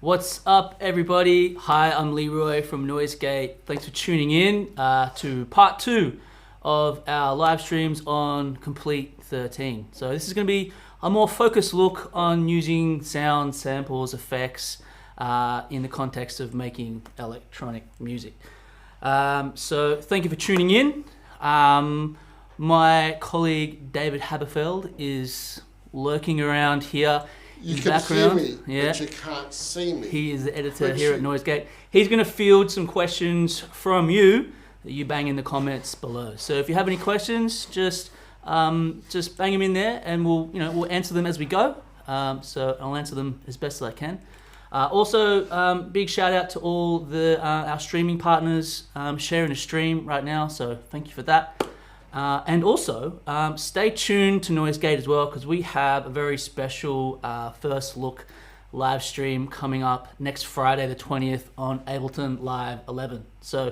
What's up, everybody? Hi, I'm Leroy from NoiseGate. Thanks for tuning in to part 2 of our live streams on Komplete 13. So this is going to be a more focused look on using sound, samples, effects in the context of making electronic music. So thank you for tuning in. My colleague David Haberfeld is lurking around here. You can background. hear me, but you can't see me. He is the editor here at NoiseGate. He's going to field some questions from you that you bang in the comments below. So if you have any questions, just bang them in there, and we'll answer them as we go. So I'll answer them as best as I can. Also, big shout out to all our streaming partners sharing the stream right now. So thank you for that. And also, stay tuned to NoiseGate as well, because we have a very special first look live stream coming up next Friday the 20th on Ableton Live 11. So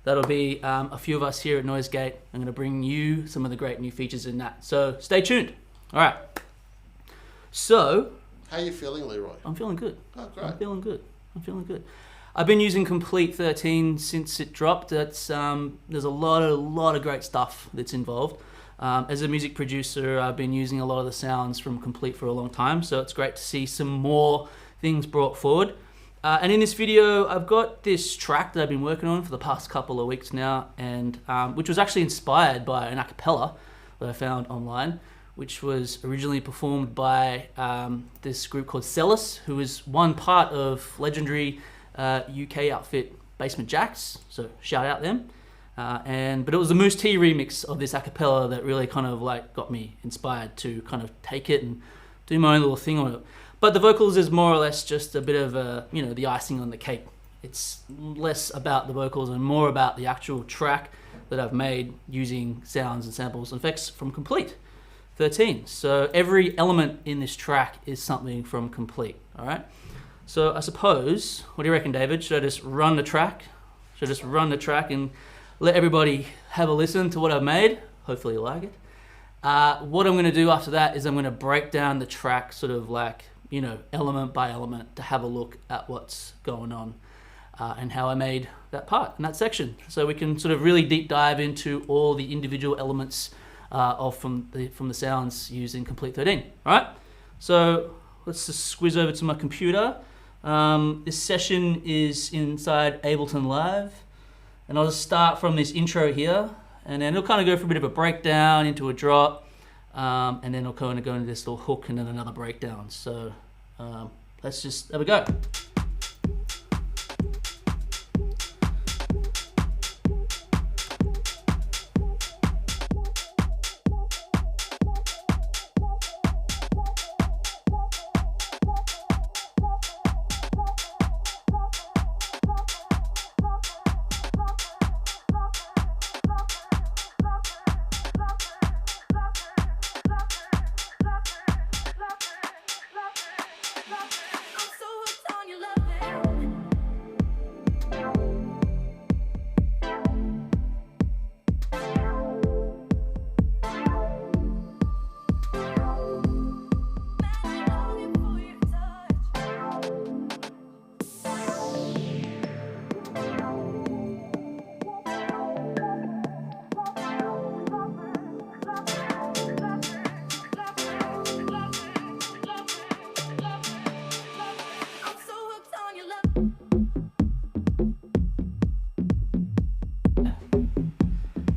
that'll be a few of us here at NoiseGate. I'm going to bring you some of the great new features in that. So stay tuned. All right. So, how are you feeling, Leroy? I'm feeling good. Oh, great. I'm feeling good. I've been using Komplete 13 since it dropped. There's a lot of great stuff that's involved. As a music producer, I've been using a lot of the sounds from Komplete for a long time, so it's great to see some more things brought forward. And in this video, I've got this track that I've been working on for the past couple of weeks now, and which was actually inspired by an a cappella that I found online, which was originally performed by this group called Cellus, who is one part of legendary UK outfit Basement Jacks, so shout out them. But it was the Moose T remix of this a cappella that really kind of like got me inspired to kind of take it and do my own little thing on it. But the vocals is more or less just a bit of the icing on the cake. It's less about the vocals and more about the actual track that I've made using sounds and samples and effects from Komplete 13. So every element in this track is something from Komplete, all right? So I suppose, what do you reckon, David? Should I just run the track? Should I just run the track and let everybody have a listen to what I've made? Hopefully you like it. What I'm going to do after that is I'm going to break down the track sort of like, element by element to have a look at what's going on and how I made that part in that section. So we can sort of really deep dive into all the individual elements from the sounds used in Komplete 13. All right? So let's just squeeze over to my computer. This session is inside Ableton Live, and I'll just start from this intro here, and then it'll kind of go for a bit of a breakdown into a drop, and then I'll kind of go into this little hook and then another breakdown. So let's just have a go.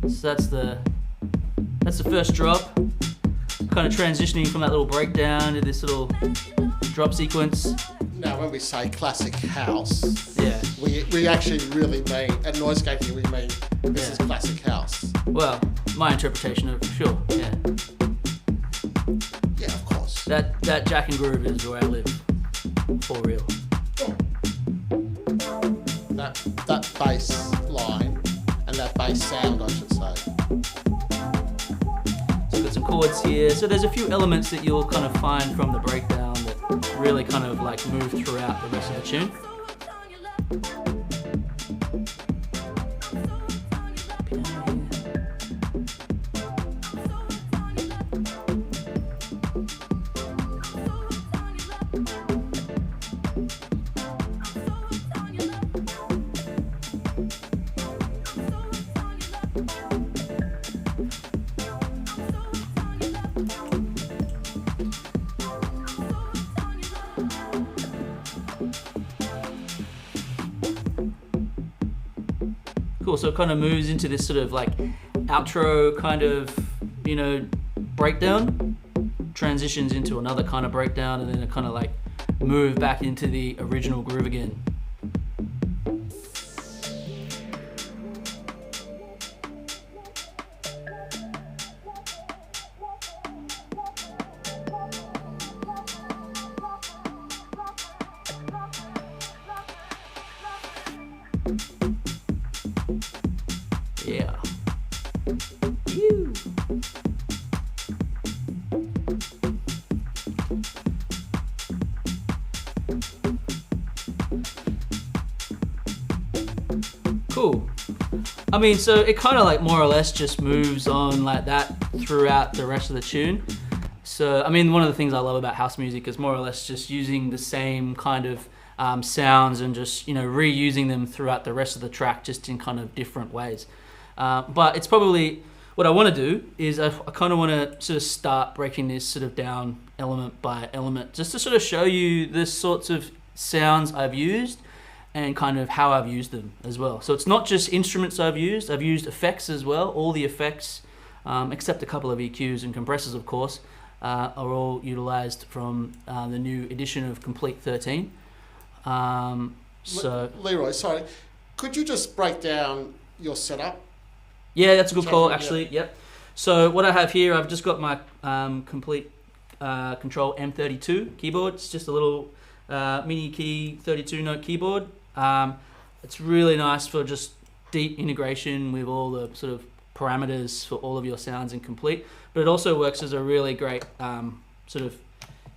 So that's the first drop, kind of transitioning from that little breakdown to this little drop sequence. Now, when we say classic house, yeah, we actually really mean, at NoiseGate we mean this is classic house. Well, my interpretation of it, for sure, yeah. Yeah, of course. That Jack and Groove is where I live, for real. That bass line and that bass sound, I should say. So we've got some chords here. So there's a few elements that you'll kind of find from the breakdown that really kind of like move throughout the rest of the tune. Cool, so it kind of moves into this sort of like outro kind of, you know, breakdown, transitions into another kind of breakdown, and then it kind of like move back into the original groove again. Yeah. Ew. Cool. I mean, so it kind of like more or less just moves on like that throughout the rest of the tune. So, I mean, one of the things I love about house music is more or less just using the same kind of sounds and just, you know, reusing them throughout the rest of the track, just in kind of different ways. But it's probably, what I want to do is I kind of want to sort of start breaking this sort of down element by element, just to sort of show you the sorts of sounds I've used and kind of how I've used them as well. So it's not just instruments I've used effects as well. All the effects, except a couple of EQs and compressors, of course, are all utilized from the new edition of Komplete 13. So Leroy, sorry, could you just break down your setup? Yeah, that's a good call, actually. Yep. So what I have here, I've just got my Komplete Control M32 keyboard. It's just a little mini key 32-note keyboard. It's really nice for just deep integration with all the sort of parameters for all of your sounds in Komplete. But it also works as a really great sort of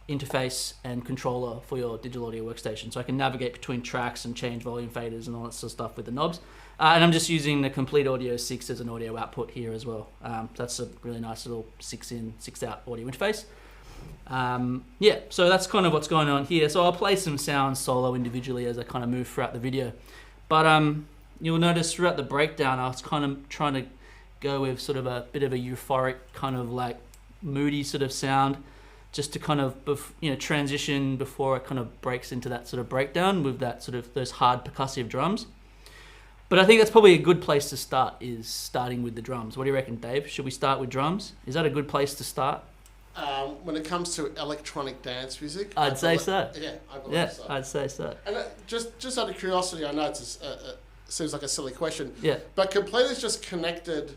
interface and controller for your digital audio workstation. So I can navigate between tracks and change volume faders and all that sort of stuff with the knobs. And I'm just using the Komplete Audio 6 as an audio output here as well. That's a really nice little 6-in, 6-out audio interface. Yeah, so that's kind of what's going on here. So I'll play some sounds solo individually as I kind of move throughout the video. But you'll notice throughout the breakdown, I was kind of trying to go with sort of a bit of a euphoric kind of like moody sort of sound, just to kind of, you know, transition before it kind of breaks into that sort of breakdown with that sort of those hard percussive drums. But I think that's probably a good place to start, is starting with the drums. What do you reckon, Dave? Should we start with drums? Is that a good place to start? When it comes to electronic dance music, I'd say so. Yeah, I believe so. I'd say so. And just out of curiosity, I know it seems like a silly question. Yeah. But Komplete is just connected.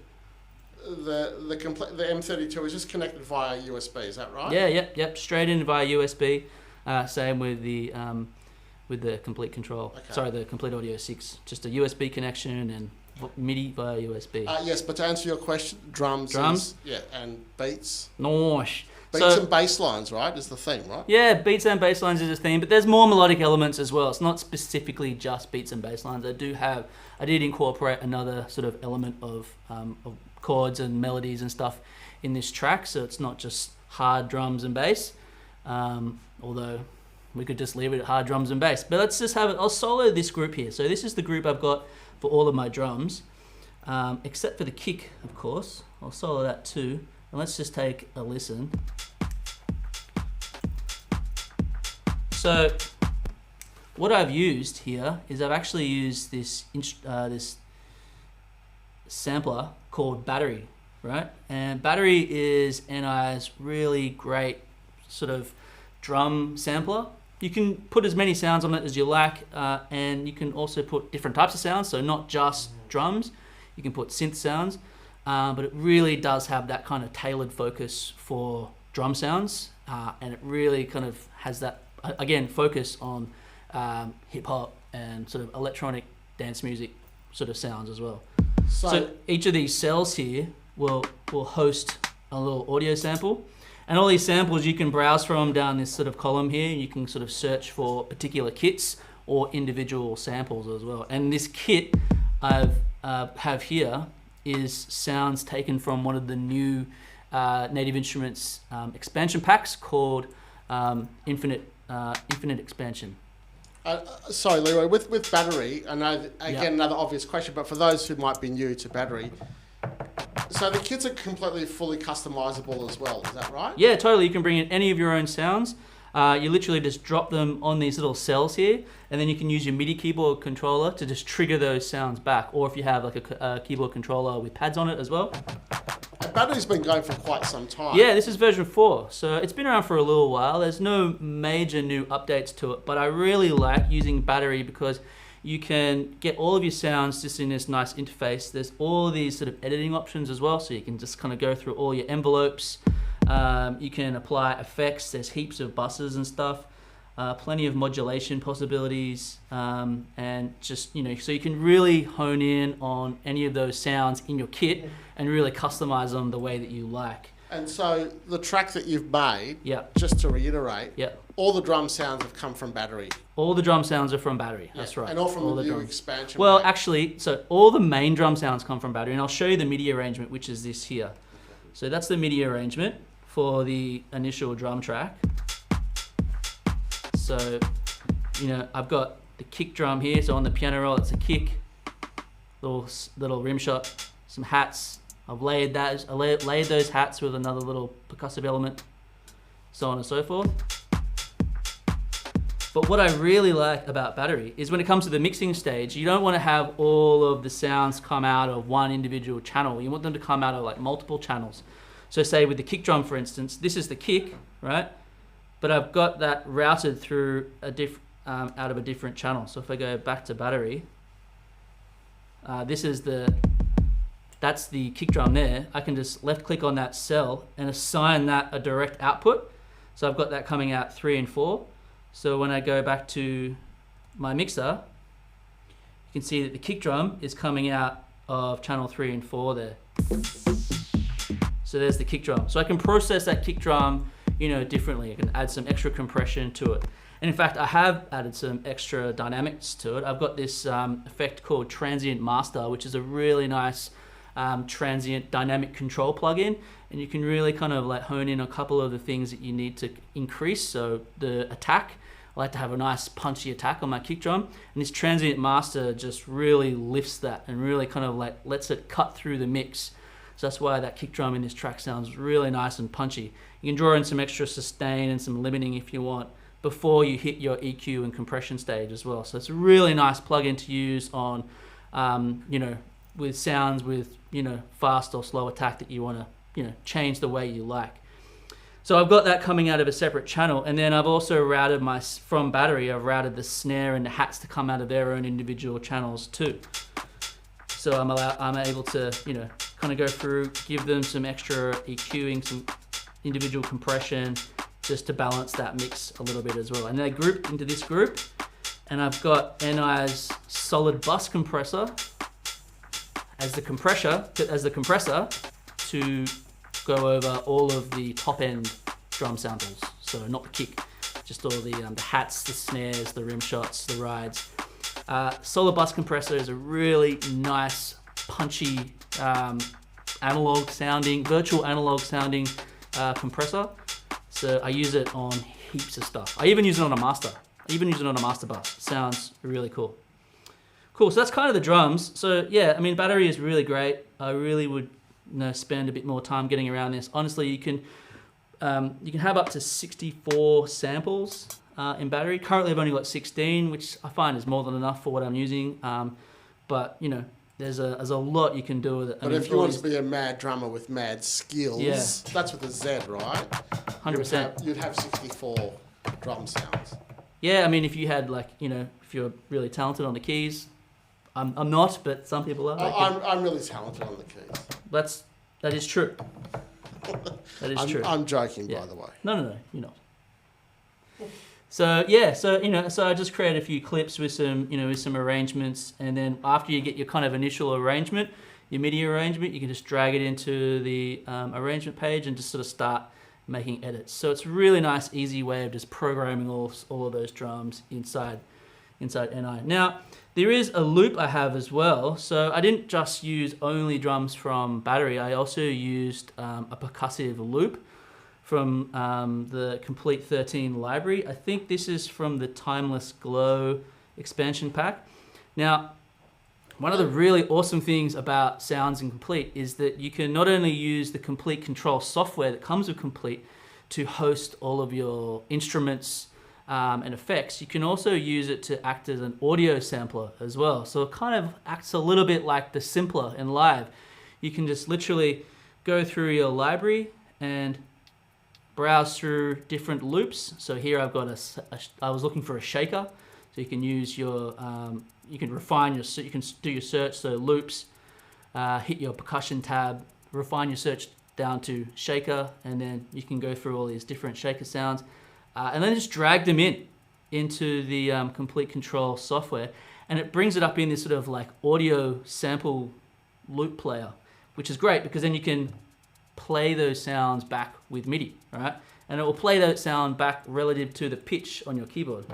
The M32 is just connected via USB. Is that right? Yeah. Yep. Straight in via USB. Same with the Komplete Control. Okay. Sorry, the Komplete Audio 6. Just a USB connection and MIDI via USB. Yes, but to answer your question, drums. And beats. Nice. Beats and bass lines, right, is the theme, right? Yeah, beats and bass lines is a theme, but there's more melodic elements as well. It's not specifically just beats and bass lines. I did incorporate another sort of element of chords and melodies and stuff in this track, so it's not just hard drums and bass, although we could just leave it at hard drums and bass. But let's just have it. I'll solo this group here. So this is the group I've got for all of my drums, except for the kick, of course. I'll solo that too. And let's just take a listen. So what I've used here is I've actually used this sampler called Battery, right? And Battery is NI's really great sort of drum sampler. You can put as many sounds on it as you like, and you can also put different types of sounds, so not just drums. You can put synth sounds, but it really does have that kind of tailored focus for drum sounds, and it really kind of has that, again, focus on hip-hop and sort of electronic dance music sort of sounds as well. So each of these cells here will host a little audio sample. And all these samples you can browse from down this sort of column here. You can sort of search for particular kits or individual samples as well. And this kit I have here is sounds taken from one of the new Native Instruments expansion packs called Infinite Expansion. Sorry, Leroy, with Battery, I know, again, another obvious question, but for those who might be new to Battery, So the kits are completely fully customizable as well. Is that right? Yeah, totally. You can bring in any of your own sounds. You literally just drop them on these little cells here, and then you can use your MIDI keyboard controller to just trigger those sounds back. Or if you have like a keyboard controller with pads on it as well. And battery's been going for quite some time. Yeah, this is version 4, so it's been around for a little while. There's no major new updates to it, but I really like using battery because you can get all of your sounds just in this nice interface. There's all these sort of editing options as well, so you can just kind of go through all your envelopes. You can apply effects. There's heaps of buses and stuff. Plenty of modulation possibilities, and just, you know, so you can really hone in on any of those sounds in your kit and really customize them the way that you like. And so the track that you've made, Yeah. just to reiterate, Yeah. all the drum sounds have come from battery. All the drum sounds are from battery. That's right. And all from the new drums. expansion. Well, pack. actually, so all the main drum sounds come from battery, and I'll show you the MIDI arrangement, which is this here. So that's the MIDI arrangement for the initial drum track. So, you know, I've got the kick drum here. So on the piano roll, it's a kick, little rim shot, some hats. I've layered that. Layered those hats with another little percussive element, so on and so forth. But what I really like about battery is when it comes to the mixing stage, you don't want to have all of the sounds come out of one individual channel. You want them to come out of like multiple channels. So say with the kick drum, for instance, this is the kick, right? But I've got that routed through out of a different channel. So if I go back to battery, that's the kick drum there. I can just left click on that cell and assign that a direct output. So I've got that coming out 3 and 4. So when I go back to my mixer, you can see that the kick drum is coming out of channel 3 and 4 there. So there's the kick drum. So I can process that kick drum, you know, differently. I can add some extra compression to it. And in fact, I have added some extra dynamics to it. I've got this effect called Transient Master, which is a really nice transient dynamic control plugin. And you can really kind of like hone in a couple of the things that you need to increase. So the attack, I like to have a nice punchy attack on my kick drum. And this Transient Master just really lifts that and really kind of like lets it cut through the mix. So that's why that kick drum in this track sounds really nice and punchy. You can draw in some extra sustain and some limiting if you want before you hit your EQ and compression stage as well. So it's a really nice plugin to use on, you know, with sounds with, you know, fast or slow attack that you want to, you know, change the way you like. So I've got that coming out of a separate channel, and then I've also routed from battery, I've routed the snare and the hats to come out of their own individual channels too. So I'm able to, you know, kind of go through, give them some extra EQing, some individual compression, just to balance that mix a little bit as well. And they group into this group, and I've got NI's solid bus compressor as the compressor to go over all of the top end drum samples. So not the kick, just all the hats, the snares, the rim shots, the rides. Solid bus compressor is a really nice, punchy, virtual analog sounding compressor. So I use it on heaps of stuff. I even use it on a master. Bus. It sounds really cool. Cool, so that's kind of the drums. So yeah, I mean, battery is really great. I really would, you know, spend a bit more time getting around this. Honestly, you can have up to 64 samples in battery. Currently I've only got 16, which I find is more than enough for what I'm using. But you know, there's a lot you can do with it. But if you want to be a mad drummer with mad skills, yeah, that's with a Z, right? 100%. You'd have 64 drum sounds. Yeah, I mean, if you had like, you know, if you're really talented on the keys, I'm not, but some people are. I'm really talented on the keys. That is true. That is true. I'm joking, by the way. No, you're not. So yeah, so I just created a few clips with some arrangements, and then after you get your kind of initial arrangement, your MIDI arrangement, you can just drag it into the arrangement page and just sort of start making edits. So it's a really nice, easy way of just programming all of those drums inside NI. Now, there is a loop I have as well. So I didn't just use only drums from battery. I also used a percussive loop from the Komplete 13 library. I think this is from the Timeless Glow expansion pack. Now, One of the really awesome things about Sounds in Komplete is that you can not only use the Komplete control software that comes with Komplete to host all of your instruments and effects, you can also use it to act as an audio sampler as well. So it kind of acts a little bit like the Simpler in Live. You can just literally go through your library and browse through different loops. So here I've got I was looking for a shaker. So you can use your, you can refine your, you can do your search, so loops, hit your percussion tab, refine your search down to shaker, and then you can go through all these different shaker sounds, and then just drag them into the Komplete control software, and it brings it up in this sort of like audio sample loop player, which is great because then you can play those sounds back with MIDI, right? And it will play that sound back relative to the pitch on your keyboard.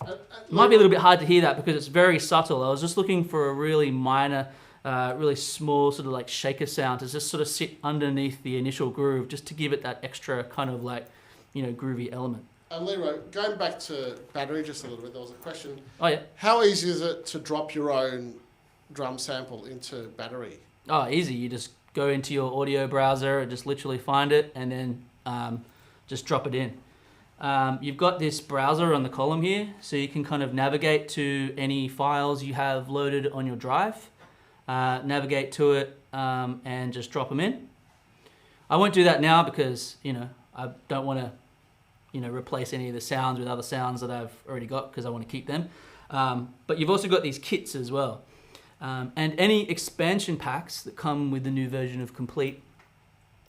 It might be a little bit hard to hear that because it's very subtle. I was just looking for a really minor, really small sort of like shaker sound to just sort of sit underneath the initial groove, just to give it that extra kind of like, you know, groovy element. And Leroy, going back to battery just a little bit, there was a question. Oh yeah. How easy is it to drop your own drum sample into battery? Oh, easy. You just go into your audio browser and just literally find it and then just drop it in. You've got this browser on the column here, so you can kind of navigate to any files you have loaded on your drive, navigate to it, and just drop them in. I won't do that now because, you know, I don't want to, you know, replace any of the sounds with other sounds that I've already got because I want to keep them. But you've also got these kits as well. And any expansion packs that come with the new version of Komplete,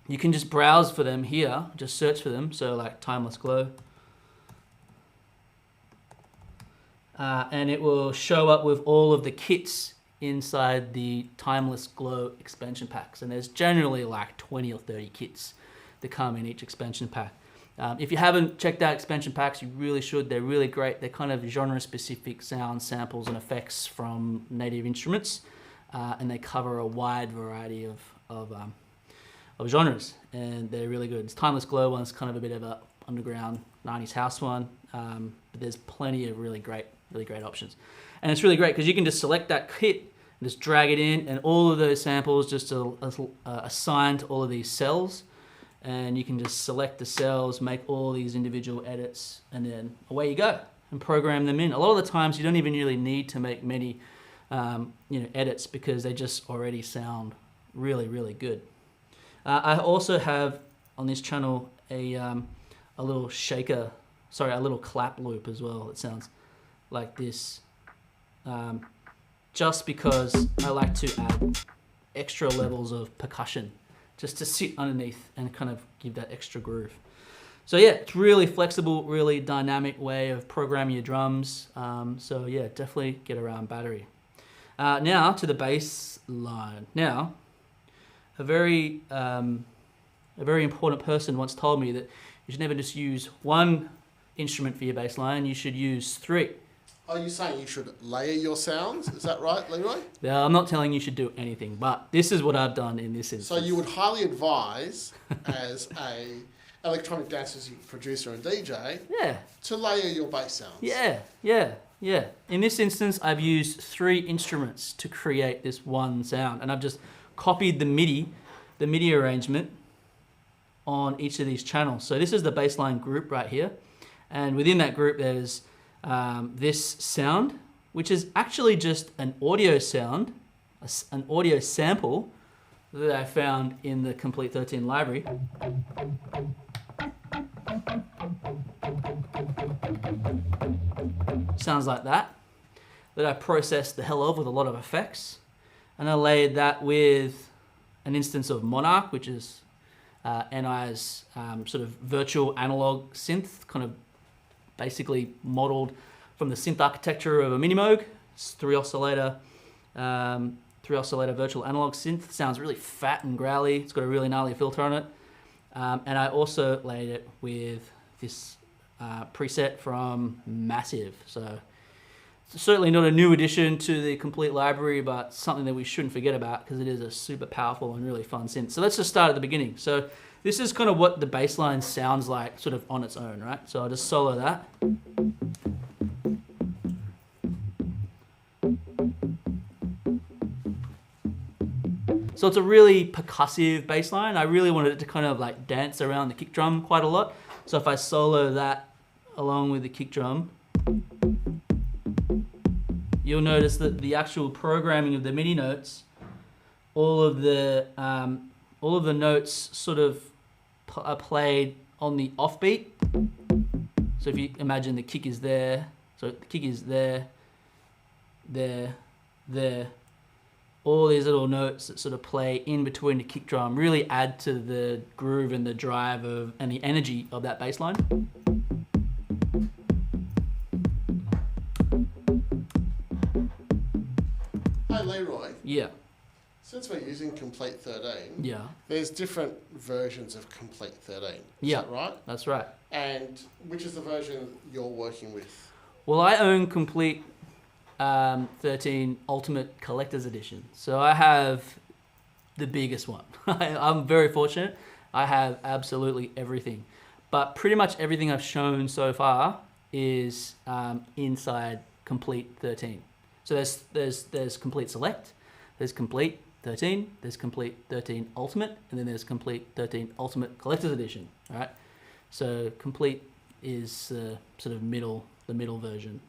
you can just browse for them here, just search for them, so like Timeless Glow. And it will show up with all of the kits inside the Timeless Glow expansion packs. And there's generally like 20 or 30 kits that come in each expansion pack. If you haven't checked out expansion packs, you really should. They're really great. They're kind of genre-specific sounds, samples, and effects from native instruments. And they cover a wide variety of genres, and they're really good. This Timeless Glow one's kind of a bit of a underground 90s house one, but there's plenty of really great options. And it's really great because you can just select that kit and just drag it in, and all of those samples just assigned to all of these cells, and you can just select the cells, make all these individual edits, and then away you go and program them in. A lot of the times you don't even really need to make many edits because they just already sound really, really good. I also have on this channel a little shaker, a little clap loop as well. It sounds like this, just because I like to add extra levels of percussion just to sit underneath and kind of give that extra groove. So yeah, it's really flexible, really dynamic way of programming your drums. So yeah, definitely get around battery. Now to the bass line. Now, a very important person once told me that you should never just use one instrument for your bass line, you should use 3. Are you saying you should layer your sounds? Is that right, Leroy? Now, I'm not telling you should do anything, but this is what I've done in this instance. So you would highly advise, as a electronic dance music producer and DJ, to layer your bass sounds. Yeah. In this instance, I've used 3 instruments to create this one sound, and I've just copied the MIDI arrangement on each of these channels. So this is the bassline group right here, and within that group there's this sound, which is actually just an audio sound, an audio sample that I found in the Komplete 13 library. Sounds like that I processed the hell of with a lot of effects. And I layered that with an instance of Monarch, which is NI's sort of virtual analog synth, kind of basically modeled from the synth architecture of a Minimoog. It's 3 oscillator virtual analog synth. Sounds really fat and growly. It's got a really gnarly filter on it. And I also layered it with this preset from Massive. So certainly not a new addition to the Komplete library, but something that we shouldn't forget about because it is a super powerful and really fun synth. So let's just start at the beginning. So this is kind of what the bass line sounds like sort of on its own, right? So I'll just solo that. So it's a really percussive bass line. I really wanted it to kind of like dance around the kick drum quite a lot. So if I solo that along with the kick drum, you'll notice that the actual programming of the MIDI notes, all of the notes sort of are played on the offbeat. So if you imagine the kick is there, so the kick is there, there, there. All these little notes that sort of play in between the kick drum really add to the groove and the drive and the energy of that bass line. Hey Leroy. Yeah. Since we're using Komplete 13, yeah, there's different versions of Komplete 13. Is that right? That's right. And which is the version you're working with? Well, I own Komplete 13 Ultimate Collector's Edition. So I have the biggest one. I'm very fortunate. I have absolutely everything. But pretty much everything I've shown so far is inside Komplete 13. So there's Komplete Select, there's Komplete 13, there's Komplete 13 Ultimate, and then there's Komplete 13 Ultimate Collector's Edition. All right. So Komplete is the middle version.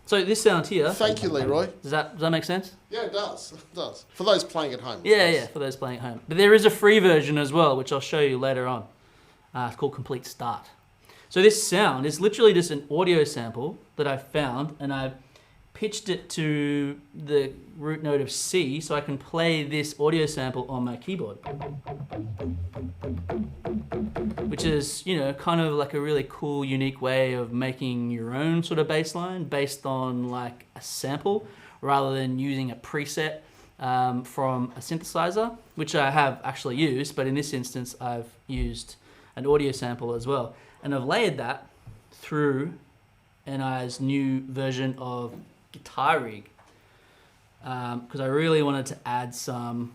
So this sound here. Thank you, Leroy. Does that make sense? Yeah, it does. It does. For those playing at home. Yeah, for those playing at home. But there is a free version as well, which I'll show you later on. It's called Komplete Start. So this sound is literally just an audio sample that I've found, and I've pitched it to the root note of C, so I can play this audio sample on my keyboard. Which is, kind of like a really cool, unique way of making your own sort of bass line based on like a sample rather than using a preset from a synthesizer, which I have actually used, but in this instance, I've used an audio sample as well. And I've layered that through NI's new version of Guitar Rig because I really wanted to add some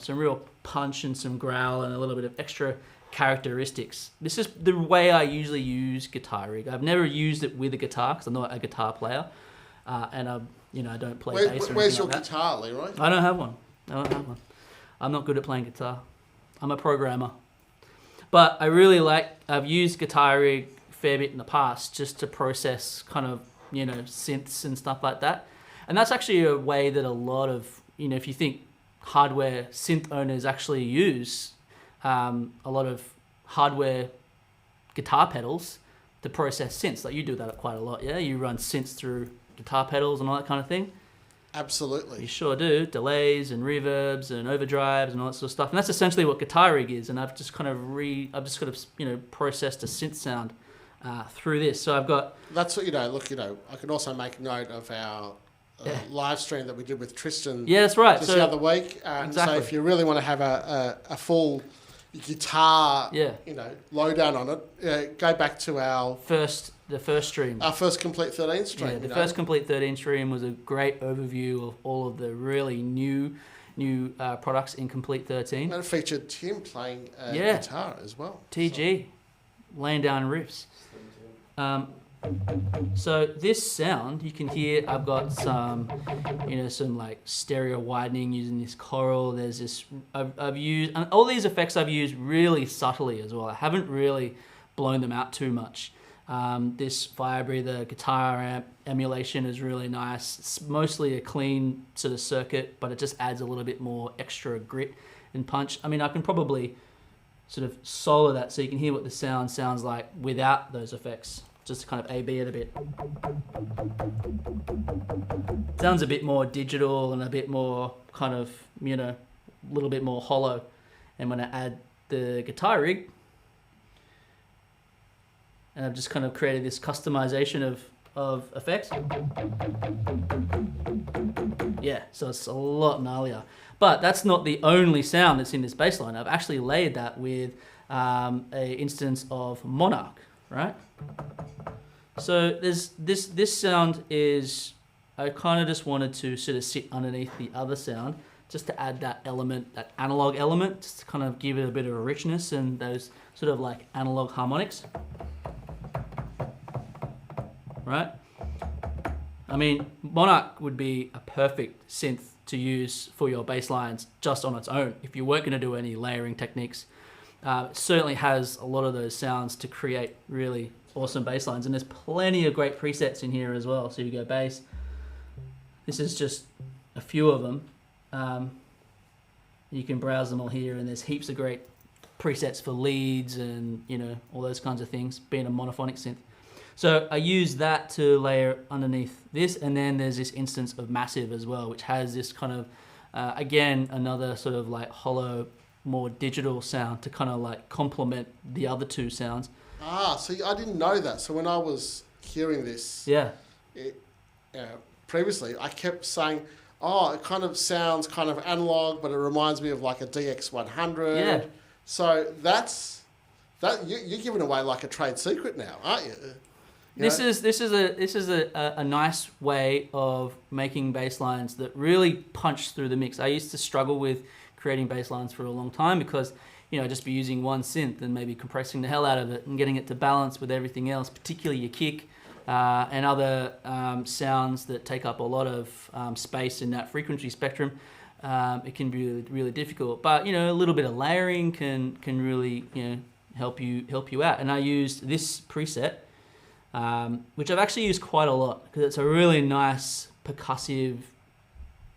real punch and some growl and a little bit of extra characteristics. This is the way I usually use Guitar Rig. I've never used it with a guitar because I'm not a guitar player, and I don't play bass or anything Where's your like that. guitar, Leroy? I don't have one. I'm not good at playing guitar. I'm a programmer. But I've used Guitar Rig a fair bit in the past just to process kind of, synths and stuff like that. And that's actually a way that a lot of, if you think hardware synth owners actually use a lot of hardware guitar pedals to process synths. Like you do that quite a lot, yeah? You run synths through guitar pedals and all that kind of thing. Absolutely. You sure do. Delays and reverbs and overdrives and all that sort of stuff. And that's essentially what Guitar Rig is. And I've just kind of processed a synth sound through this. So I've got... That's what, I can also make note of our live stream that we did with Tristan. Yeah, that's right. Just the other week. Exactly. So if you really want to have a full guitar, lowdown on it, go back to the first stream. Our first Komplete 13 stream. Yeah, the first Komplete 13 stream was a great overview of all of the really new products in Komplete 13. And it featured Tim playing guitar as well. TG, laying down riffs. So this sound, you can hear, I've got some like stereo widening using this choral. There's this, I've used, and all these effects I've used really subtly as well. I haven't really blown them out too much. This Firebreather guitar amp emulation is really nice. It's mostly a clean sort of circuit, but it just adds a little bit more extra grit and punch. I mean, I can probably sort of solo that so you can hear what the sound sounds like without those effects. Just to kind of A-B it a bit. Sounds a bit more digital and a bit more kind of, a little bit more hollow. And when I add the Guitar Rig, and I've just kind of created this customization of effects. Yeah, so it's a lot gnarlier. But that's not the only sound that's in this bass line. I've actually layered that with an instance of Monarch, right? So there's this sound is, I kind of just wanted to sort of sit underneath the other sound just to add that element, that analog element, just to kind of give it a bit of a richness and those sort of like analog harmonics. Right? I mean, Monarch would be a perfect synth to use for your bass lines just on its own. If you weren't going to do any layering techniques, it certainly has a lot of those sounds to create really awesome bass lines. And there's plenty of great presets in here as well. So you go bass. This is just a few of them. You can browse them all here, and there's heaps of great presets for leads and, you know, all those kinds of things, being a monophonic synth. So I use that to layer underneath this, and then there's this instance of Massive as well, which has this kind of, again, another sort of like hollow, more digital sound to kind of like complement the other two sounds. Ah, so I didn't know that. So when I was hearing this previously, I kept saying, oh, it kind of sounds kind of analog, but it reminds me of like a DX100. Yeah. So you're giving away like a trade secret now, aren't you? This is a nice way of making bass lines that really punch through the mix. I used to struggle with creating bass lines for a long time because, you know, just be using one synth and maybe compressing the hell out of it and getting it to balance with everything else, particularly your kick and other sounds that take up a lot of space in that frequency spectrum. It can be really, really difficult, but, you know, a little bit of layering can really, you know, help you out. And I used this preset, which I've actually used quite a lot because it's a really nice percussive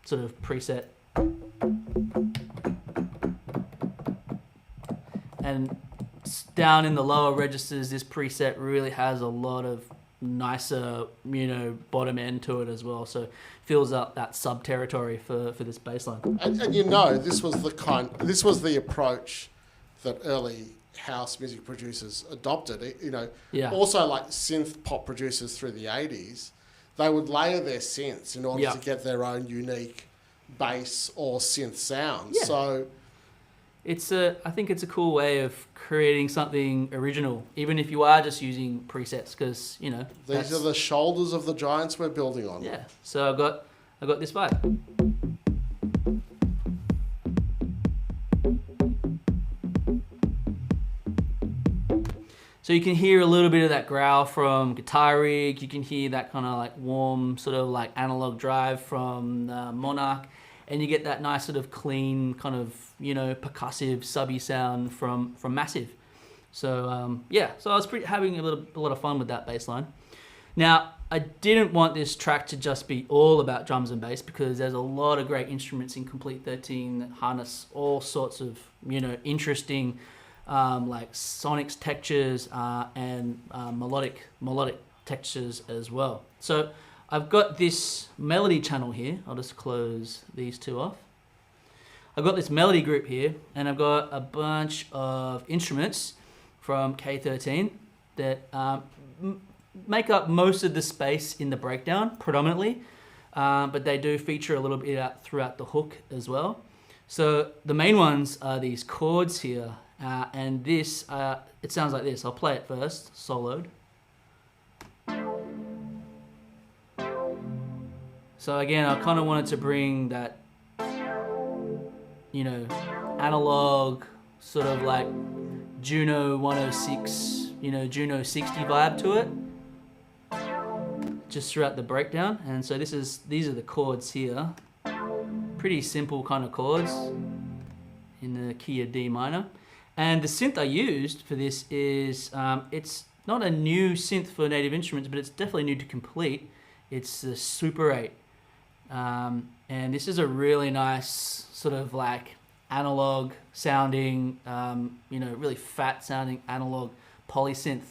sort of preset. And down in the lower registers, this preset really has a lot of nicer, you know, bottom end to it as well. So fills up that sub territory for this bass line. And you know, this was the approach that early house music producers adopted. You know, also like synth pop producers through the 80s, they would layer their synths in order to get their own unique bass or synth sound. Yeah. So I think it's a cool way of creating something original, even if you are just using presets, because, you know, these are the shoulders of the giants we're building on. Yeah. So I got this vibe. So you can hear a little bit of that growl from Guitar Rig. You can hear that kind of like warm sort of like analog drive from Monarch. And you get that nice sort of clean kind of, you know, percussive subby sound from Massive. So so I was having a lot of fun with that bass line. Now, I didn't want this track to just be all about drums and bass because there's a lot of great instruments in Komplete 13 that harness all sorts of, you know, interesting like sonics textures and melodic textures as well. So I've got this melody channel here. I'll just close these two off. I've got this melody group here, and I've got a bunch of instruments from K13 that make up most of the space in the breakdown, predominantly, but they do feature a little bit throughout the hook as well. So the main ones are these chords here, and this, it sounds like this. I'll play it first, soloed. So again, I kind of wanted to bring that, you know, analog sort of like Juno 106, you know, Juno 60 vibe to it, just throughout the breakdown. And so these are the chords here, pretty simple kind of chords in the key of D minor. And the synth I used for this is, it's not a new synth for Native Instruments, but it's definitely new to Komplete. It's the Super 8. And this is a really nice sort of like analog sounding, you know, really fat sounding analog polysynth,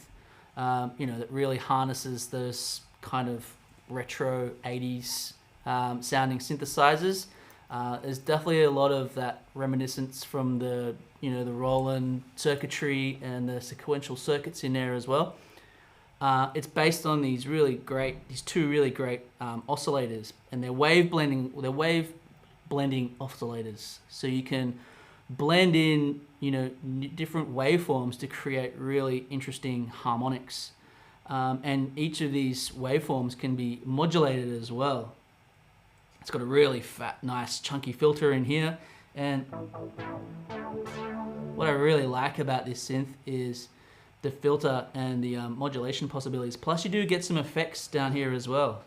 you know, that really harnesses those kind of retro 80s sounding synthesizers. There's definitely a lot of that reminiscence from the, you know, the Roland circuitry and the sequential circuits in there as well. It's based on these two really great oscillators, and they're wave blending oscillators. So you can blend in, you know, different waveforms to create really interesting harmonics. And each of these waveforms can be modulated as well. It's got a really fat, nice, chunky filter in here. And what I really like about this synth is the filter and the modulation possibilities. Plus you do get some effects down here as well.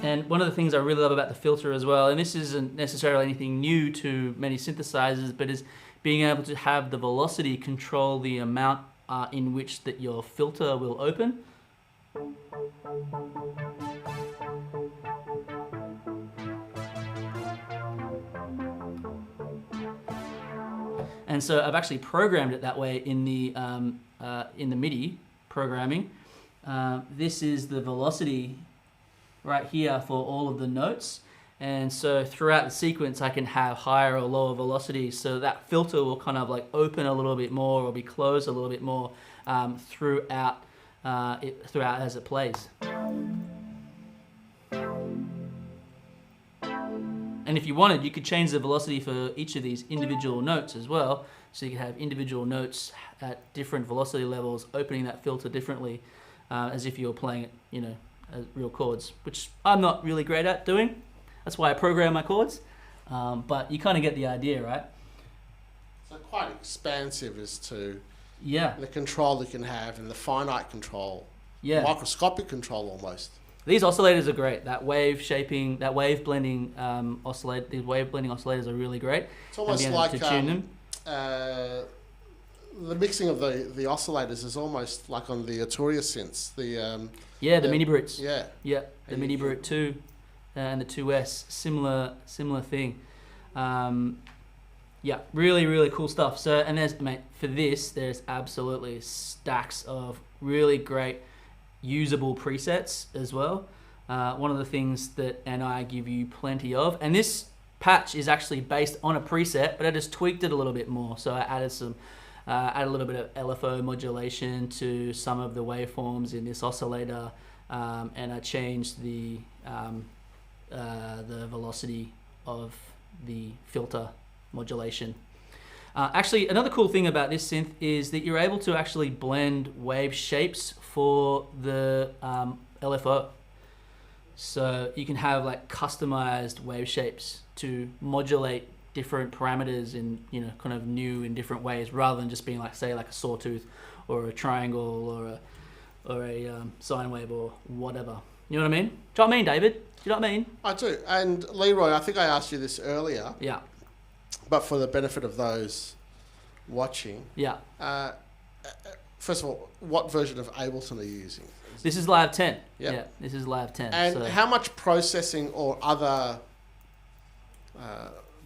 And one of the things I really love about the filter as well, and this isn't necessarily anything new to many synthesizers, but is being able to have the velocity control the amount in which that your filter will open. And so I've actually programmed it that way in the MIDI programming. This is the velocity right here for all of the notes. And so throughout the sequence, I can have higher or lower velocity. So that filter will kind of like open a little bit more or be closed a little bit more throughout as it plays. And if you wanted, you could change the velocity for each of these individual notes as well. So you could have individual notes at different velocity levels, opening that filter differently, as if you were playing it, you know, as real chords, which I'm not really great at doing. That's why I program my chords. But you kind of get the idea, right? So quite expansive as to yeah, the control you can have and the finite control, yeah, microscopic control almost. These oscillators are great. That wave shaping, that wave blending oscillator, these wave blending oscillators are really great. It's almost like to tune them. The mixing of the oscillators is almost like on the Arturia synths. The Mini Brutes. Yeah. Yeah, the Mini Brute 2 and the 2S, similar thing. Yeah, really, really cool stuff. So, and for this, there's absolutely stacks of really great usable presets as well. One of the things that I give you plenty of, and this patch is actually based on a preset, but I just tweaked it a little bit more. So I added a little bit of LFO modulation to some of the waveforms in this oscillator, and I changed the velocity of the filter modulation. Actually, another cool thing about this synth is that you're able to actually blend wave shapes for the LFO. So you can have like customized wave shapes to modulate different parameters in, you know, kind of new in different ways, rather than just being like, say, like a sawtooth or a triangle or a sine wave or whatever. You know what I mean? Do you know what I mean, David? Do you know what I mean? I do. And Leroy, I think I asked you this earlier. Yeah. But for the benefit of those watching. Yeah. First of all, what version of Ableton are you using? This is Live 10. Yep. Yeah, this is Live 10. And how much processing or other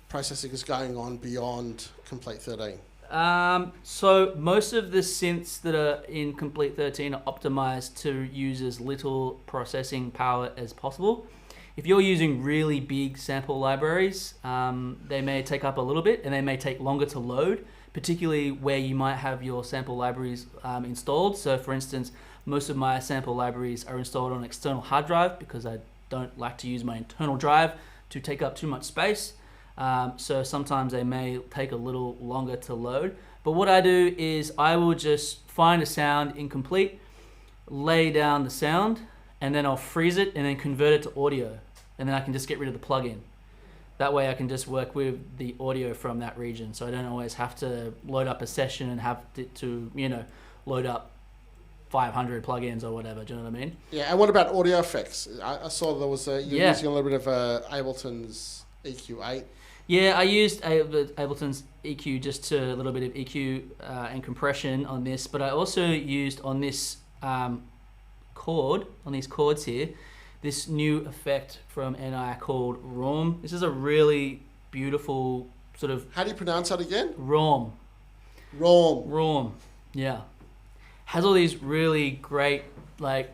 processing is going on beyond Komplete 13? So most of the synths that are in Komplete 13 are optimized to use as little processing power as possible. If you're using really big sample libraries, they may take up a little bit and they may take longer to load, particularly where you might have your sample libraries installed. So for instance, most of my sample libraries are installed on an external hard drive because I don't like to use my internal drive to take up too much space. So sometimes they may take a little longer to load. But what I do is I will just find a sound in Komplete, lay down the sound, and then I'll freeze it and then convert it to audio. And then I can just get rid of the plugin. That way I can just work with the audio from that region. So I don't always have to load up a session and have to you know, load up 500 plugins or whatever. Do you know what I mean? Yeah, and what about audio effects? I saw there was you're using a little bit of Ableton's EQ8. Yeah, I used Ableton's EQ, just to a little bit of EQ and compression on this, but I also used on this chord, on these chords here, this new effect from NI called ROM. This is a really beautiful sort of... How do you pronounce that again? ROM. ROM, yeah. Has all these really great like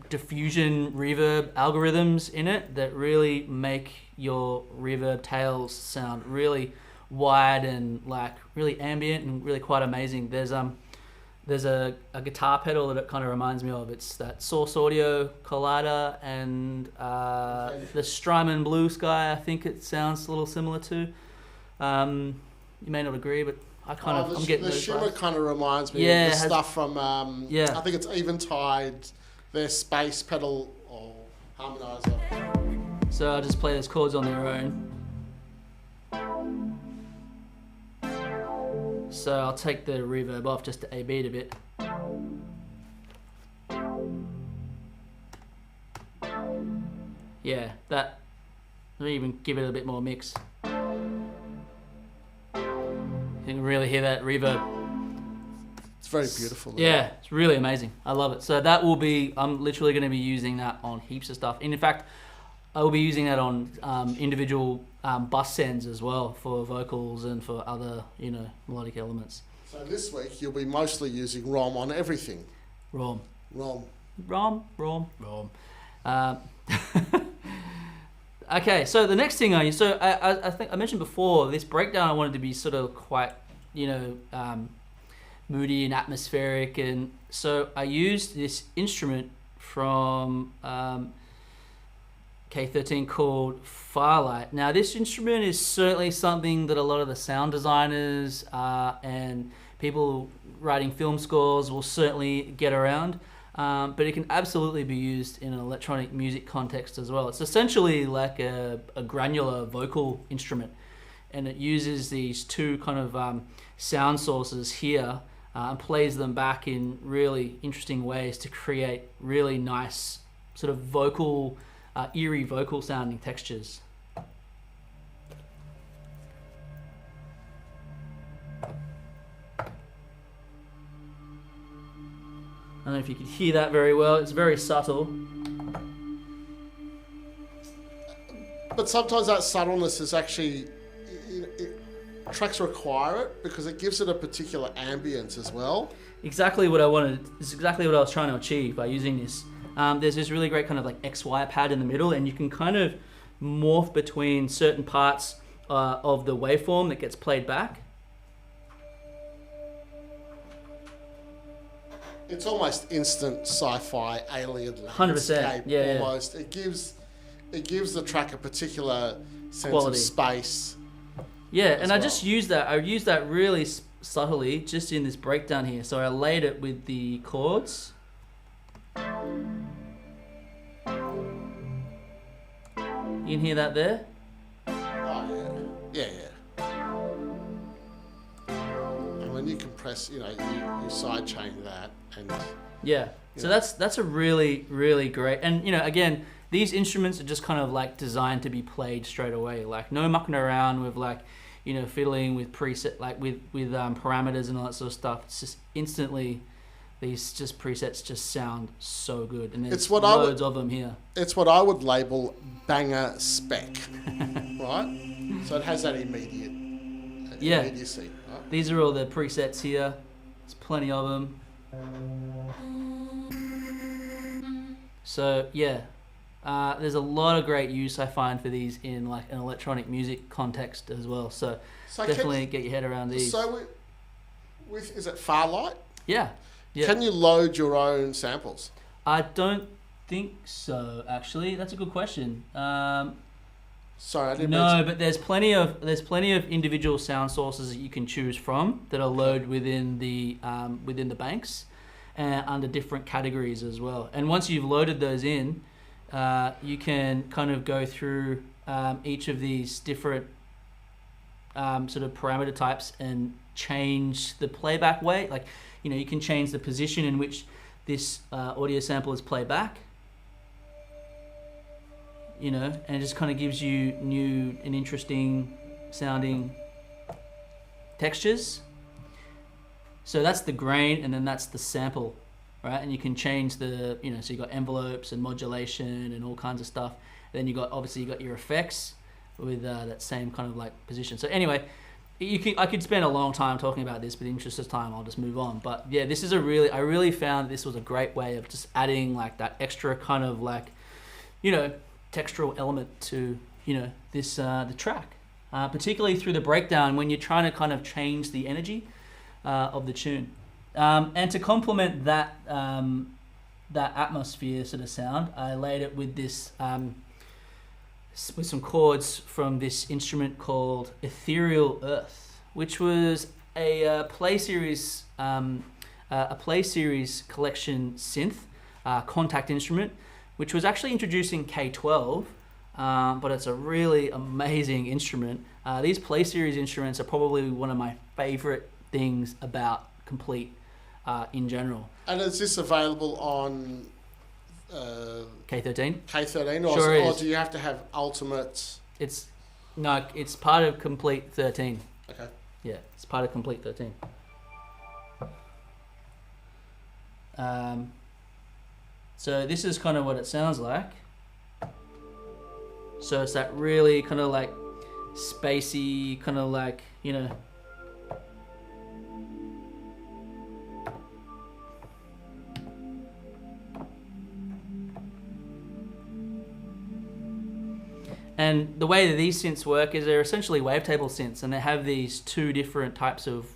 diffusion reverb algorithms in it that really make your reverb tails sound really wide and like really ambient and really quite amazing. There's a guitar pedal that it kind of reminds me of. It's that Source Audio Collider and the Strymon Blue Sky. I think it sounds a little similar to. You may not agree, but I'm getting the those shimmer vibes. Kind of reminds me of the stuff from I think it's Eventide, their space pedal or harmonizer. So I'll just play those chords on their own. So I'll take the reverb off just to A-beat a bit. Yeah, that. Let me even give it a bit more mix. You can really hear that reverb. It's very beautiful. Yeah, it's really amazing. I love it. So that will be, I'm literally going to be using that on heaps of stuff. And in fact, I will be using that on individual bus sends as well for vocals and for other, melodic elements. So this week you'll be mostly using ROM on everything. ROM. Okay, so the next thing I think I mentioned before, this breakdown I wanted to be sort of quite, moody and atmospheric, and so I used this instrument from K13 called Firelight. Now this instrument is certainly something that a lot of the sound designers and people writing film scores will certainly get around. But it can absolutely be used in an electronic music context as well. It's essentially like a granular vocal instrument, and it uses these two kind of sound sources here and plays them back in really interesting ways to create really nice sort of vocal, eerie vocal sounding textures. I don't know if you can hear that very well. It's very subtle. But sometimes that subtleness is actually, tracks require it because it gives it a particular ambience as well. Exactly what I wanted. It's exactly what I was trying to achieve by using this. There's this really great kind of like XY pad in the middle, and you can kind of morph between certain parts of the waveform that gets played back. It's almost instant sci-fi alien 100%. landscape. Yeah, almost. Yeah. It gives the track a particular sense Quality. of space. Yeah, and well. I just used that. I used that really subtly just in this breakdown here. So I laid it with the chords. You can hear that there? Oh yeah. And when you compress, you sidechain that and yeah. So that's a really, really great, and again, these instruments are just kind of like designed to be played straight away. Like no mucking around with like, fiddling with preset, like with parameters and all that sort of stuff. It's just instantly, these just presets just sound so good, and there's loads of them here. It's what I would label banger spec, right? So it has that immediacy. Right? These are all the presets here. There's plenty of them. So yeah, there's a lot of great use I find for these in like an electronic music context as well. So definitely get your head around these. So is it Firelight? Yeah. Can you load your own samples? I don't think so. Actually, that's a good question. Sorry, I didn't. No, but there's plenty of individual sound sources that you can choose from that are loaded within the banks, under different categories as well. And once you've loaded those in, you can kind of go through each of these different sort of parameter types and change the playback way. Like, you can change the position in which this audio sample is played back. And it just kind of gives you new and interesting sounding textures. So that's the grain, and then that's the sample, right? And you can change the, so you got envelopes and modulation and all kinds of stuff. Then you got your effects with that same kind of like position. So anyway, I could spend a long time talking about this, but in the interest of time, I'll just move on. But yeah, I really found this was a great way of just adding like that extra kind of like, textural element to this the track, particularly through the breakdown when you're trying to kind of change the energy of the tune, and to complement that atmosphere sort of sound, I laid it with this with some chords from this instrument called Ethereal Earth, which was a Play Series collection synth contact instrument, which was actually introduced in K12, but it's a really amazing instrument. These Play Series instruments are probably one of my favorite things about Komplete in general. And is this available on K13. K13, or do you have to have Ultimate? It's part of Komplete 13. Okay. Yeah, it's part of Komplete 13. So this is kind of what it sounds like. So it's that really kind of like spacey, kind of like, you know. And the way that these synths work is they're essentially wavetable synths, and they have these two different types of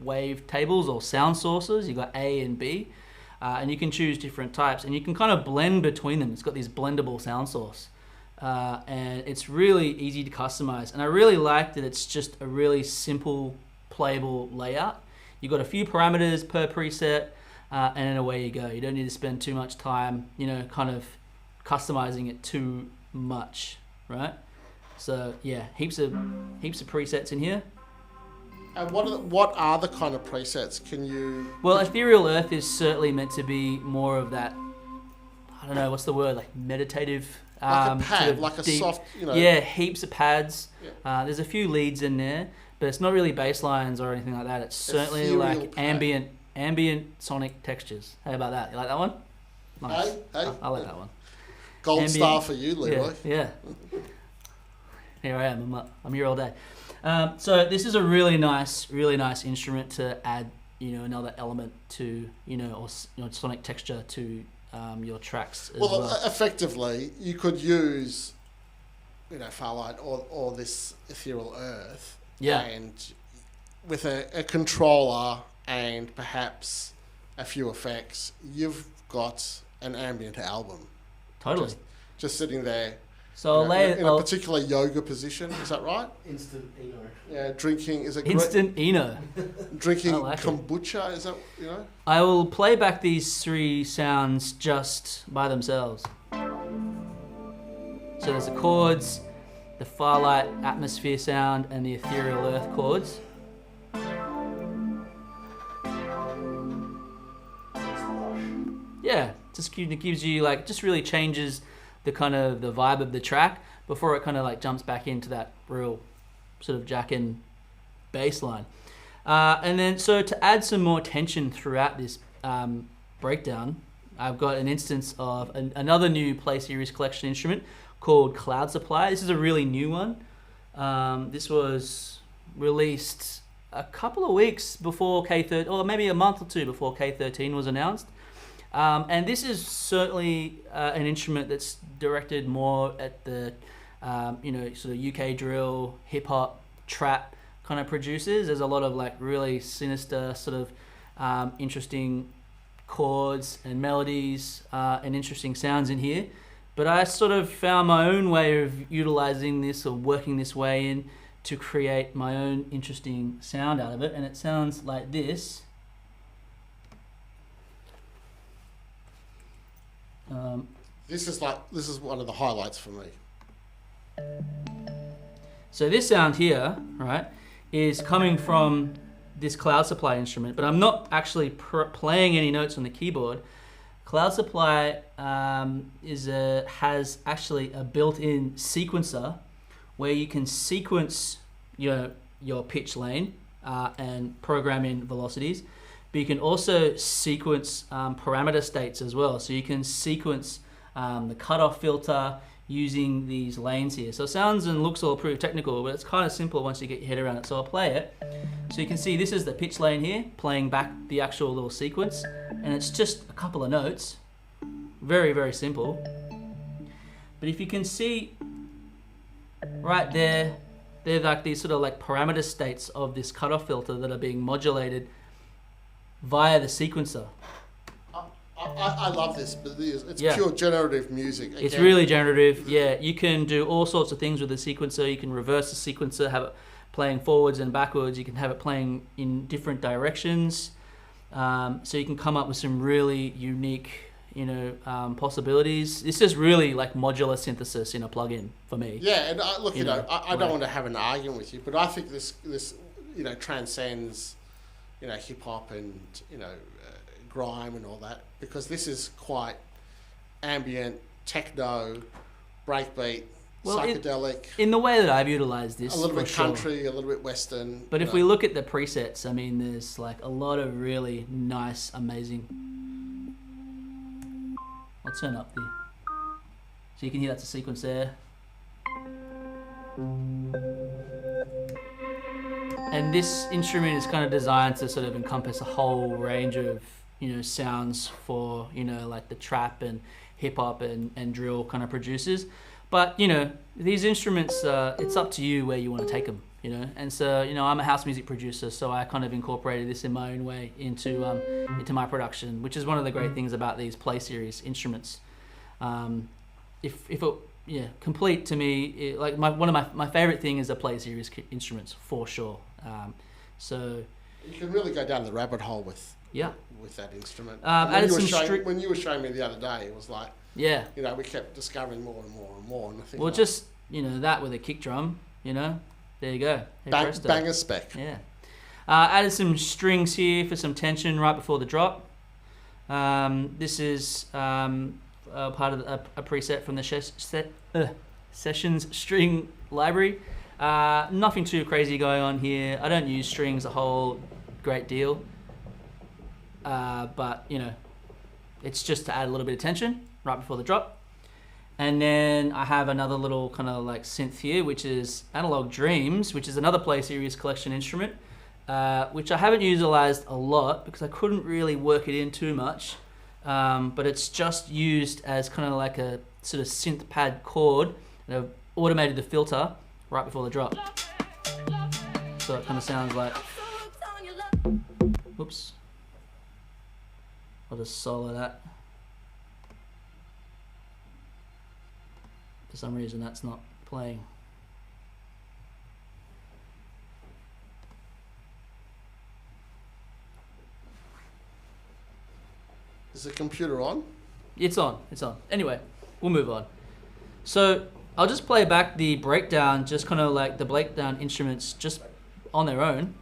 wavetables or sound sources. You've got A and B, and you can choose different types, and you can kind of blend between them. It's got this blendable sound source, and it's really easy to customize. And I really like that it's just a really simple, playable layout. You've got a few parameters per preset, and then away you go. You don't need to spend too much time, you know, kind of customizing it too much. Right, so yeah, heaps of presets in here. And what are the kind of presets? Can you? Well, Ethereal Earth is certainly meant to be more of that. I don't know what's the word, like meditative. Like a pad, sort of like a deep, soft, you know. Yeah, heaps of pads. Yeah. There's a few leads in there, but it's not really bass lines or anything like that. It's certainly like pad. ambient sonic textures. How about that? You like that one? Nice. Hey. I like that one. Gold star for you, Leroy. Yeah. Here I am. I'm here all day. So this is a really nice instrument to add, you know, another element to, you know, or sonic texture to your tracks as well. Effectively, you could use, you know, Farlight or this Ethereal Earth. Yeah. And with a controller and perhaps a few effects, you've got an ambient album. Totally. Just sitting there. So in a particular yoga position, is that right? Instant Eno. Yeah, drinking is it instant Eno. Drinking like kombucha, is that, you know? I will play back these three sounds just by themselves. So there's the chords, the Farlight atmosphere sound, and the Ethereal Earth chords. Yeah, just gives you like, just really changes the kind of the vibe of the track before it kind of like jumps back into that real sort of jackin' bass line. And then so to add some more tension throughout this breakdown, I've got an instance of another new Play Series collection instrument called Cloud Supply. This is a really new one. This was released a couple of weeks before K13, or maybe a month or two before K13 was announced. And this is certainly an instrument that's directed more at the, you know, sort of UK drill, hip hop, trap kind of producers. There's a lot of like really sinister sort of interesting chords and melodies and interesting sounds in here. But I sort of found my own way of utilizing this or working this way in to create my own interesting sound out of it. And it sounds like this. This is one of the highlights for me. So this sound here, right, is coming from this Cloud Supply instrument, but I'm not actually playing any notes on the keyboard. Cloud Supply has actually a built-in sequencer where you can sequence your pitch lane and program in velocities. But you can also sequence parameter states as well. So you can sequence the cutoff filter using these lanes here. So it sounds and looks all pretty technical, but it's kind of simple once you get your head around it. So I'll play it. So you can see this is the pitch lane here, playing back the actual little sequence. And it's just a couple of notes. Very, very simple. But if you can see right there, they're like these sort of like parameter states of this cutoff filter that are being modulated via the sequencer. I love this, but it's pure generative music. Again. It's really generative, yeah. You can do all sorts of things with the sequencer. You can reverse the sequencer, have it playing forwards and backwards. You can have it playing in different directions. So you can come up with some really unique, possibilities. It's just really like modular synthesis in a plugin for me. Yeah, and I don't want to have an argument with you, but I think this transcends, hip hop and grime and all that, because this is quite ambient, techno, breakbeat, psychedelic. In the way that I've utilized this, a little bit sure. country, a little bit western. But if we look at the presets, I mean, there's like a lot of really nice, amazing. I'll turn up the, so you can hear that's a sequence there. And this instrument is kind of designed to sort of encompass a whole range of, you know, sounds for, you know, like the trap and hip hop and drill kind of producers. But, you know, these instruments, it's up to you where you want to take them, you know. And so, you know, I'm a house music producer, so I kind of incorporated this in my own way into my production, which is one of the great things about these Play Series instruments. Komplete to me, one of my favorite thing is the Play Series instruments for sure. So you can really go down the rabbit hole with that instrument. When you were showing me the other day, it was like, you know, we kept discovering more and more and more. And I think just, you know, that with a kick drum, you know, there you go. Banger spec. Yeah. Added some strings here for some tension right before the drop. This is part of a preset from the Sessions string library. Nothing too crazy going on here. I don't use strings a whole great deal. But, you know, it's just to add a little bit of tension right before the drop. And then I have another little kind of like synth here, which is Analog Dreams, which is another Play Series collection instrument, which I haven't utilized a lot because I couldn't really work it in too much. But it's just used as kind of like a sort of synth pad chord, and I've automated the filter right before the drop. So it kind of sounds like, whoops. I'll just solo that. For some reason that's not playing. Is the computer on? It's on. Anyway, we'll move on. So I'll just play back the breakdown, just kind of like the breakdown instruments just on their own.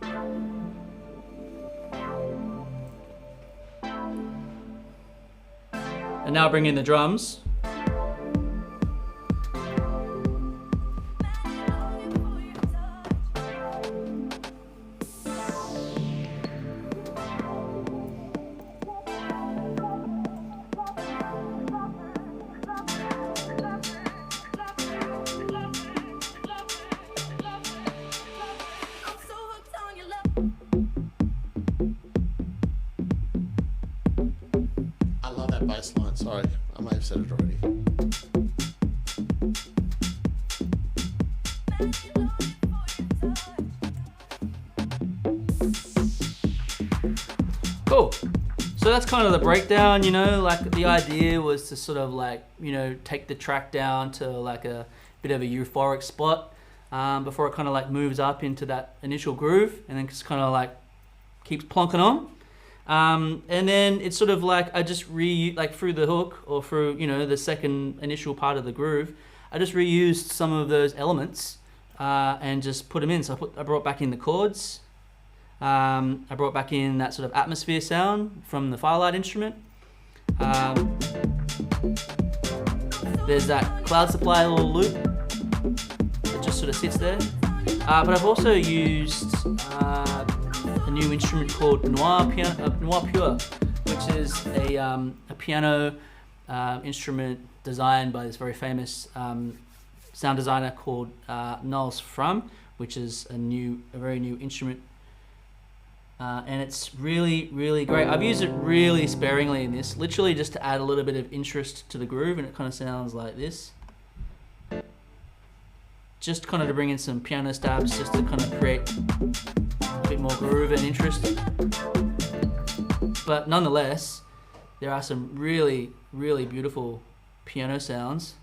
And now bring in the drums. Bassline, sorry, I may have said it already. Cool. So that's kind of the breakdown, you know, like the idea was to sort of like, you know, take the track down to like a bit of a euphoric spot before it kind of like moves up into that initial groove and then just kind of like keeps plonking on. And then it's sort of like I just through the hook or through, you know, the second initial part of the groove, I just reused some of those elements and just put them in. So I brought back in the chords. I brought back in that sort of atmosphere sound from the Firelight instrument. There's that Cloud Supply little loop that just sort of sits there. But I've also used a new instrument called Noir Pure, which is a piano instrument designed by this very famous sound designer called Niels Fram, which is a very new instrument. And it's really, really great. I've used it really sparingly in this, literally just to add a little bit of interest to the groove, and it kind of sounds like this. Just kind of to bring in some piano stabs, just to kind of create a bit more groove and interest. But nonetheless, there are some really, really beautiful piano sounds.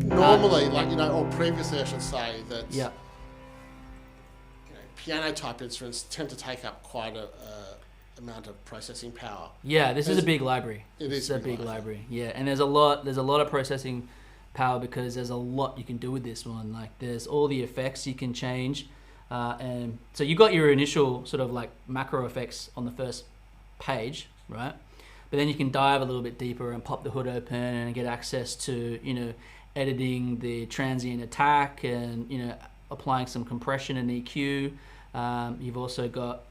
Normally, or previously I should say that yeah. Piano type instruments tend to take up quite a amount of processing power. Yeah, this is a big library. It's a big library. Yeah, and there's a lot of processing power because there's a lot you can do with this one. Like there's all the effects you can change. And so you got your initial sort of like macro effects on the first page, right? But then you can dive a little bit deeper and pop the hood open and get access to, you know, editing the transient attack and, you know, applying some compression and EQ. You've also got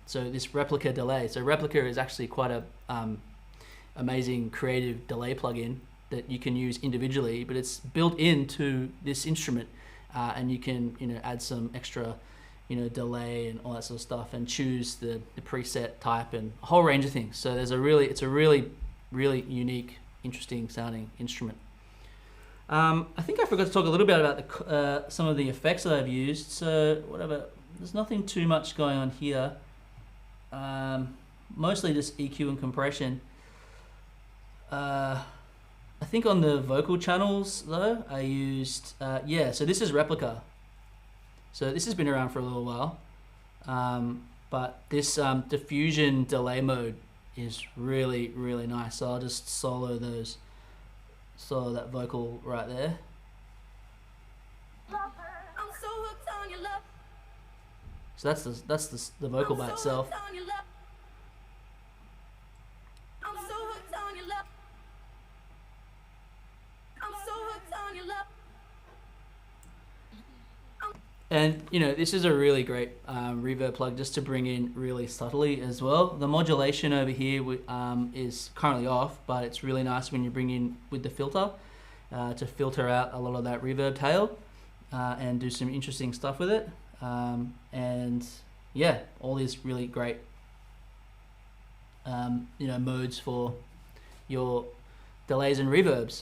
so this replica delay. So replica is actually quite a amazing creative delay plugin that you can use individually, but it's built into this instrument, and you can, you know, add some extra, you know, delay and all that sort of stuff, and choose the preset type and a whole range of things. So there's it's a really unique, interesting sounding instrument. I think I forgot to talk a little bit about some of the effects that I've used. So whatever, there's nothing too much going on here. Mostly just EQ and compression. I think on the vocal channels though, I used, so this is Replica. So this has been around for a little while. But this diffusion delay mode is really nice. So I'll just solo that vocal right there. So that's the vocal by itself. And, you know, this is a really great reverb plug just to bring in really subtly as well. The modulation over here is currently off, but it's really nice when you bring in with the filter to filter out a lot of that reverb tail and do some interesting stuff with it. And yeah, all these really great, you know, modes for your delays and reverbs.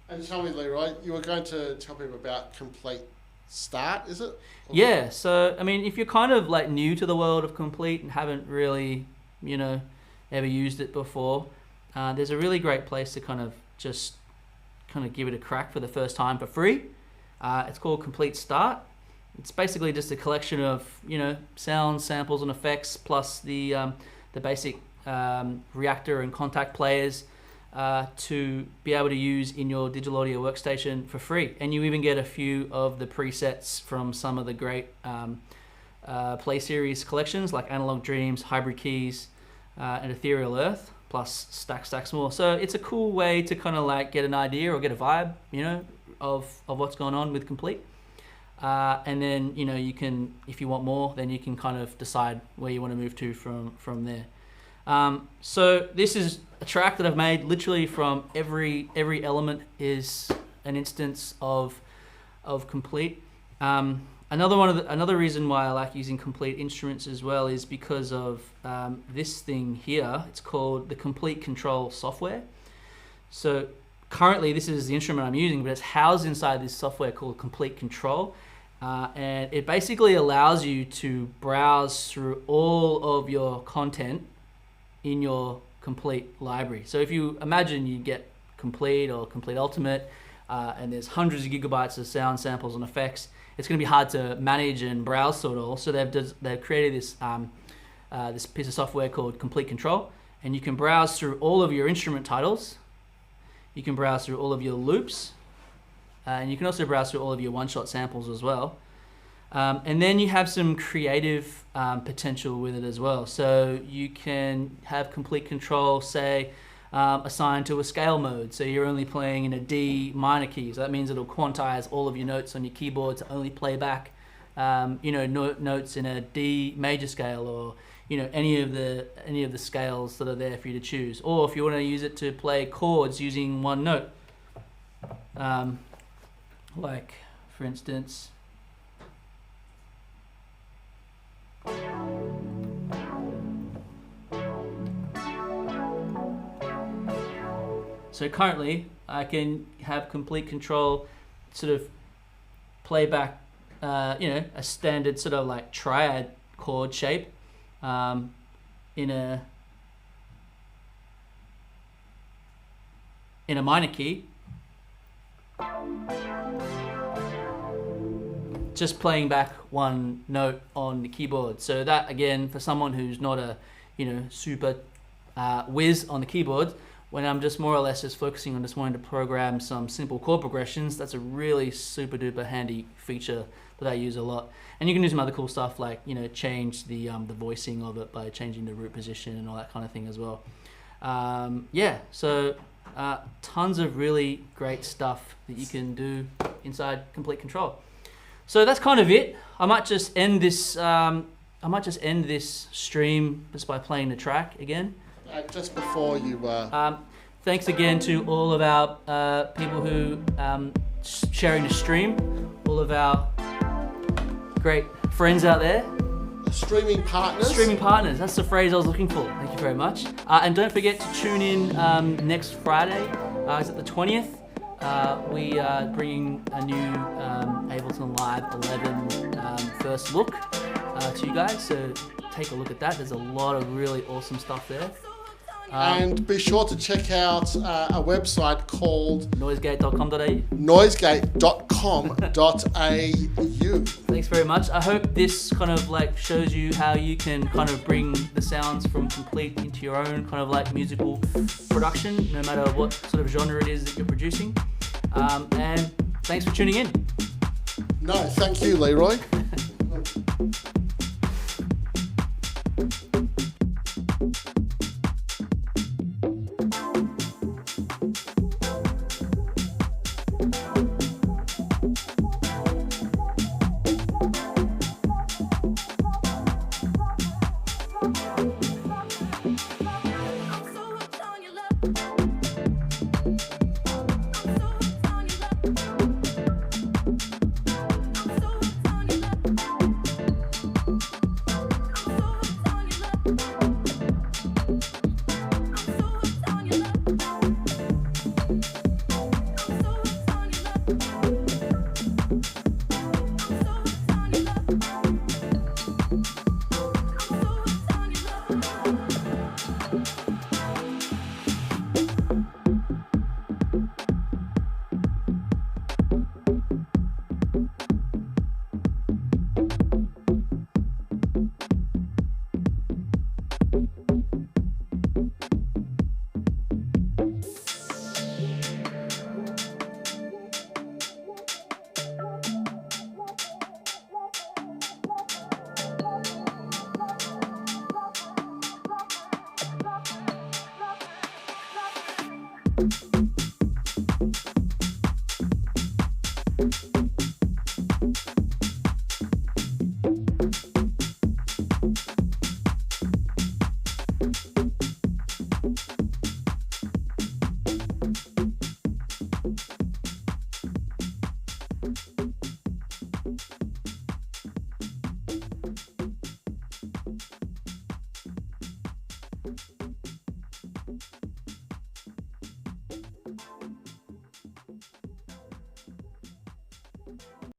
And tell me, Leroy, you were going to tell people about Komplete Start, is it? Yeah, so I mean, if you're kind of like new to the world of Komplete and haven't really, you know, ever used it before, there's a really great place to kind of give it a crack for the first time for free. It's called Komplete Start. It's basically just a collection of, you know, sounds, samples, and effects, plus the basic reactor and contact players to be able to use in your digital audio workstation for free. And you even get a few of the presets from some of the great Play Series collections like Analog Dreams, Hybrid Keys, and Ethereal Earth, plus stacks more. So it's a cool way to kind of like get an idea or get a vibe, you know, of what's going on with Komplete. And then, you know, you can, if you want more, then you can kind of decide where you want to move to from there. So this is a track that I've made literally from every element is an instance of Komplete. Another reason why I like using Komplete instruments as well is because of this thing here. It's called the Komplete Control software. So currently this is the instrument I'm using, but it's housed inside this software called Komplete Control. And it basically allows you to browse through all of your content in your Komplete library. So if you imagine you get Komplete or Komplete Ultimate, and there's hundreds of gigabytes of sound samples and effects, it's going to be hard to manage and browse through it all. So they've created this this piece of software called Komplete Control, and you can browse through all of your instrument titles. You can browse through all of your loops, and you can also browse through all of your one-shot samples as well. And then you have some creative potential with it as well. So you can have Komplete Control, say, assigned to a scale mode. So you're only playing in a D minor key. So that means it'll quantize all of your notes on your keyboard to only play back, you know, notes in a D major scale, or, you know, any of the scales that are there for you to choose. Or if you want to use it to play chords using one note, like for instance. So currently, I can have Komplete Control sort of play back, you know, a standard sort of like triad chord shape in a minor key. Just playing back one note on the keyboard. So that, again, for someone who's not a, you know, super whiz on the keyboard, when I'm just more or less just focusing on just wanting to program some simple chord progressions, that's a really super duper handy feature that I use a lot. And you can do some other cool stuff like, you know, change the voicing of it by changing the root position and all that kind of thing as well. So tons of really great stuff that you can do inside Komplete Control. So that's kind of it. I might just end this stream just by playing the track again. Just before you... Thanks again to all of our people who sharing the stream, all of our great friends out there. Streaming partners. Streaming partners, that's the phrase I was looking for. Thank you very much. And don't forget to tune in next Friday. It's at the 20th. We are bringing a new Ableton Live 11 first look to you guys. So take a look at that. There's a lot of really awesome stuff there. And be sure to check out a website called noisegate.com.au. noisegate.com.au. Thanks very much. I hope this kind of like shows you how you can kind of bring the sounds from Komplete into your own kind of like musical production, no matter what sort of genre it is that you're producing. And thanks for tuning in. No, thank you, Leroy. Thank you.